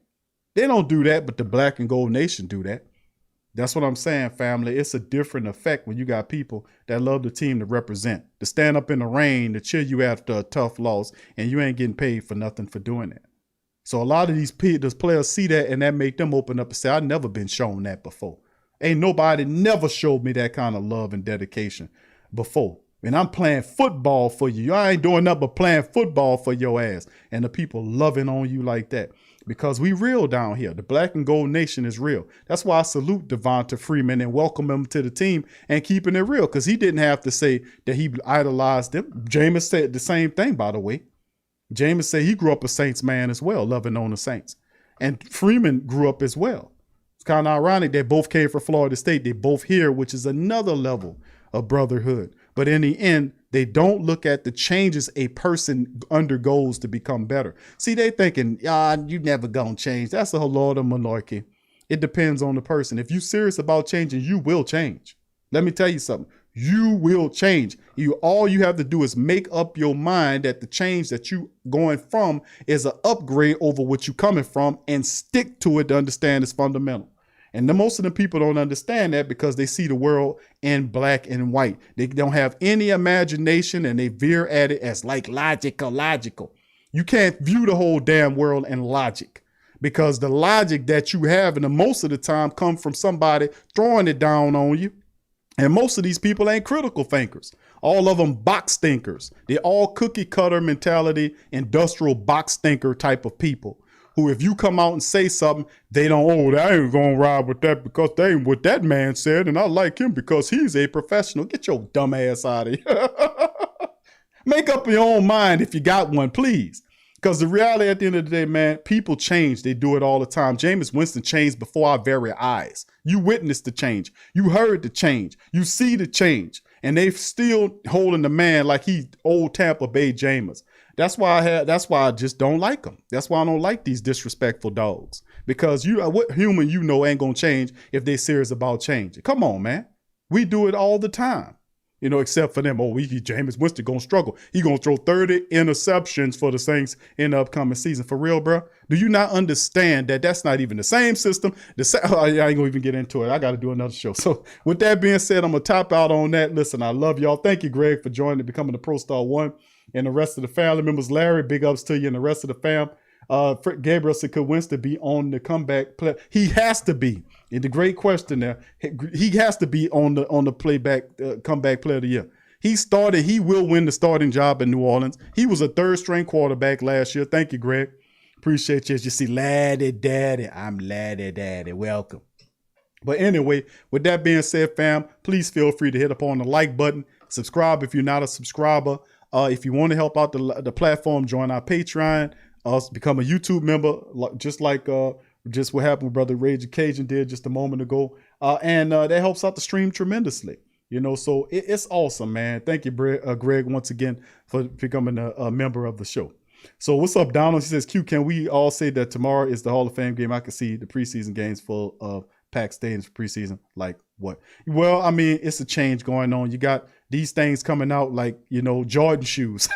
They don't do that, but the black and gold nation do that. That's what I'm saying, family. It's a different effect when you got people that love the team to represent, to stand up in the rain, to cheer you after a tough loss, and you ain't getting paid for nothing for doing that. So a lot of these players see that, and that make them open up and say, I've never been shown that before. Ain't nobody never showed me that kind of love and dedication before. And I'm playing football for you. I ain't doing nothing but playing football for your ass. And the people loving on you like that. because we real down here. The black and gold nation is real. That's why I salute Devonta Freeman and welcome him to the team and keeping it real, because he didn't have to say that he idolized them. Jameis said the same thing, by the way. Jameis said he grew up a Saints man as well, loving on the Saints. And Freeman grew up as well. It's kind of ironic they both came from Florida State. They both here, which is another level of brotherhood. But in the end, they don't look at the changes a person undergoes to become better. See, they thinking, you never gonna change. That's a Lord of monarchy. It depends on the person. If you're serious about changing, you will change. Let me tell you something. You will change. All you have to do is make up your mind that the change that you going from is an upgrade over what you coming from, and stick to it to understand it's fundamental. And most of the people don't understand that because they see the world in black and white. They don't have any imagination, and they veer at it as like logical. You can't view the whole damn world in logic, because the logic that you have, and the most of the time, come from somebody throwing it down on you. And most of these people ain't critical thinkers. All of them box thinkers. They're all cookie cutter mentality, industrial box thinker type of people, who if you come out and say something, they don't, I ain't gonna ride with that because they ain't what that man said, and I like him because he's a professional. Get your dumb ass out of here. Make up your own mind if you got one, please. Because the reality at the end of the day, man, people change. They do it all the time. Jameis Winston changed before our very eyes. You witnessed the change. You heard the change. You see the change. And they still holding the man like he old Tampa Bay Jameis. That's why I just don't like him. That's why I don't like these disrespectful dogs. Because what human ain't gonna change if they serious about changing. Come on, man. We do it all the time. Except for them. Jameis Winston gonna struggle. He gonna throw 30 interceptions for the Saints in the upcoming season. For real, bro? Do you not understand that that's not even the same system? I ain't gonna even get into it. I got to do another show. So with that being said, I'm gonna top out on that. Listen, I love y'all. Thank you, Greg, for joining and becoming the Pro Star 1. And the rest of the family members, Larry, big ups to you, and the rest of the fam. Gabriel said, could Winston be on the comeback play? He has to be. And the great question there, he has to be on the comeback player of the year. He will win the starting job in New Orleans. He was a third string quarterback last year. Thank you, Greg. Appreciate you. As you see, laddie daddy, I'm laddie daddy. Welcome. But anyway, with that being said, fam, please feel free to hit up on the like button. Subscribe if you're not a subscriber. If you want to help out the platform, join our Patreon. Become a YouTube member, just like just what happened with Brother Rage Cajun did just a moment ago. And that helps out the stream tremendously. So it's awesome, man. Thank you, Greg, once again, for becoming a member of the show. So what's up, Donald? He says, Q, can we all say that tomorrow is the Hall of Fame game? I can see the preseason games full of packed stadiums for preseason. Like what? Well, I mean, it's a change going on. You got these things coming out like, Jordan shoes.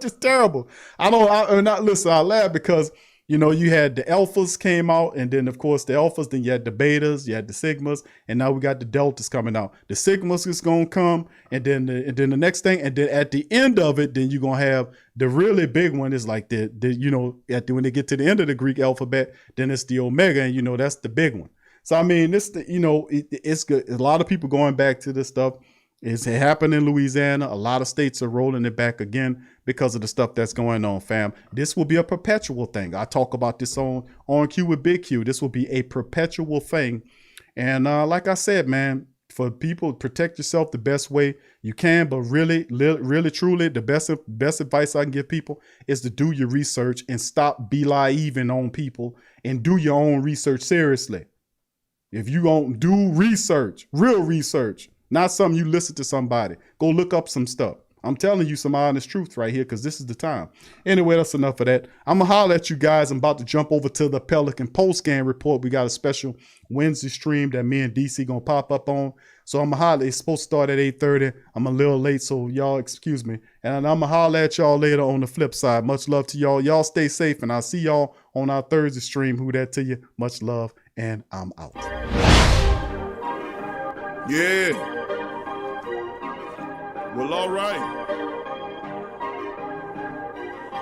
Just terrible. I laugh because, you had the alphas came out, and then of course the alphas, then you had the betas, you had the sigmas, and now we got the deltas coming out. The sigmas is going to come, and then the next thing, and then at the end of it, then you're going to have the really big one is like when they get to the end of the Greek alphabet, then it's the omega, and that's the big one. So I mean, it's good. A lot of people going back to this stuff. It's happened in Louisiana. A lot of states are rolling it back again because of the stuff that's going on, fam. This will be a perpetual thing. I talk about this on Q with Big Q. This will be a perpetual thing. And like I said, man, for people, protect yourself the best way you can. But really, truly, the best advice I can give people is to do your research and stop believing on people and do your own research seriously. If you don't do research, real research, not something you listen to somebody. Go look up some stuff. I'm telling you some honest truth right here because this is the time. Anyway, that's enough of that. I'm going to holler at you guys. I'm about to jump over to the Pelican post-game report. We got a special Wednesday stream that me and DC going to pop up on. So I'm going to holler. It's supposed to start at 8:30. I'm a little late, so y'all excuse me. And I'm going to holler at y'all later on the flip side. Much love to y'all. Y'all stay safe, and I'll see y'all on our Thursday stream. Who that to you? Much love, and I'm out. Yeah. Well, all right.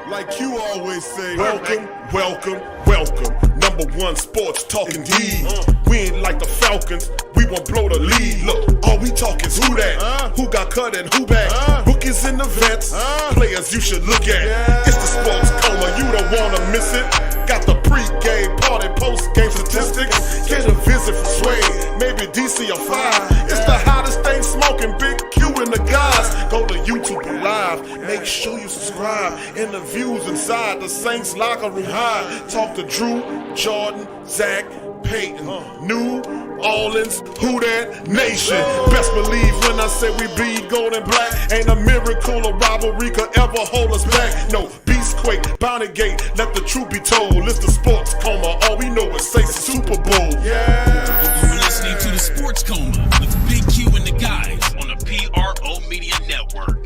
Like you always say, welcome, welcome, welcome. #1 sports talking D. We ain't like the Falcons, we won't blow the lead. Look, all we talk is who that, who got cut and who back. Rookies in the vets, players you should look at. It's the sports coma, you don't wanna miss it. Got the Pre-game party, post-game statistics. Get a visit from Sway, maybe DC or 5. It's the hottest thing smoking, Big Q and the guys. Go to YouTube Live, make sure you subscribe. Interviews inside the Saints locker room high. Talk to Drew, Jordan, Zach, Payton, New Orleans, who that nation? Best believe when I say we bleed gold and black. Ain't a miracle or rivalry could ever hold us back. No, Beastquake, Bounty Gate, let the truth be told. It's the sports coma, all we know is say Super Bowl. Yeah. You're listening to the Sports Coma with Big Q and the guys on the PRO Media Network.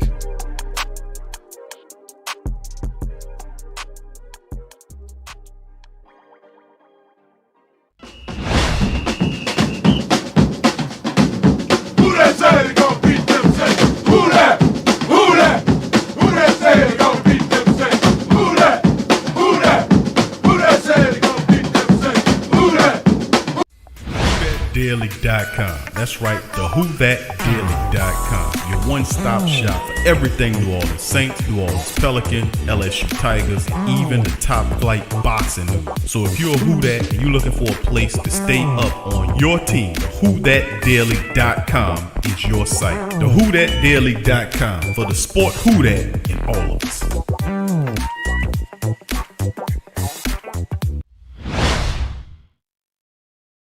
Daily.com. That's right, the WhoThatDaily.com. Your one-stop shop for everything New Orleans Saints, New Orleans Pelicans, LSU Tigers, even the top flight boxing news. So if you're a Who That and you're looking for a place to stay up on your team, the WhoThatDaily.com is your site. The WhoThatDaily.com for the sport Who That in all of us.